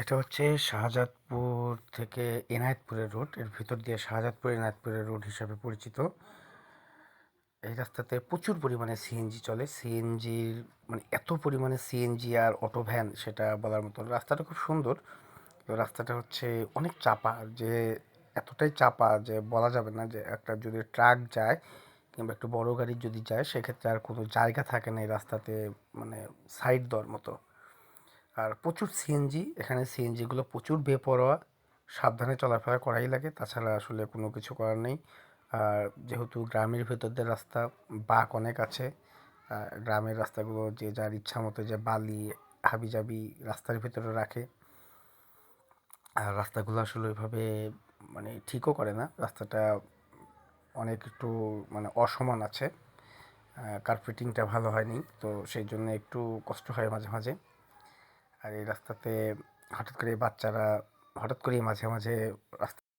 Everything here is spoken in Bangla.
এটা হচ্ছে শাহজাদপুর থেকে এনায়েতপুরের রোড। এর ভিতর দিয়ে শাহজাদপুর এনায়েতপুরের রোড হিসাবে পরিচিত। এই রাস্তাতে প্রচুর পরিমাণে সিএনজি চলে। সিএনজির মানে এত পরিমাণে সিএনজি আর অটো ভ্যান সেটা বলার মতো না। রাস্তাটা খুব সুন্দর। তো রাস্তাটা হচ্ছে অনেক চাপা, যে এতটাই চাপা যে বলা যাবে না, যে একটা যদি ট্রাক যায় কিংবা একটু বড় গাড়ি যদি যায় সেক্ষেত্রে আর কোনো জায়গা থাকে না এই রাস্তাতে, মানে সাইড দেওয়ার মতো। আর প্রচুর সিএনজি, এখানে সিএনজিগুলো প্রচুর বেপরোয়া, সাবধানে চলাফেরা করাই লাগে, তাছাড়া আসলে কোনো কিছু করার নেই। আর যেহেতু গ্রামের ভেতর দিয়ে রাস্তা, বাঁক অনেক আছে। গ্রামের রাস্তাগুলো যে যার ইচ্ছা মতো যে বালি হাবিজাবি রাস্তার ভিতরে রাখে। আর রাস্তাগুলো আসলে ওইভাবে মানে ঠিকও করে না। রাস্তাটা অনেক একটু মানে অসমান আছে, কার্পেটিংটা ভালো হয়নি, তো সেই জন্য একটু কষ্ট হয় মাঝে মাঝে। আর এই রাস্তাতে হঠাৎ করে বাচ্চারা হঠাৎ করেই মাঝে মাঝে রাস্তা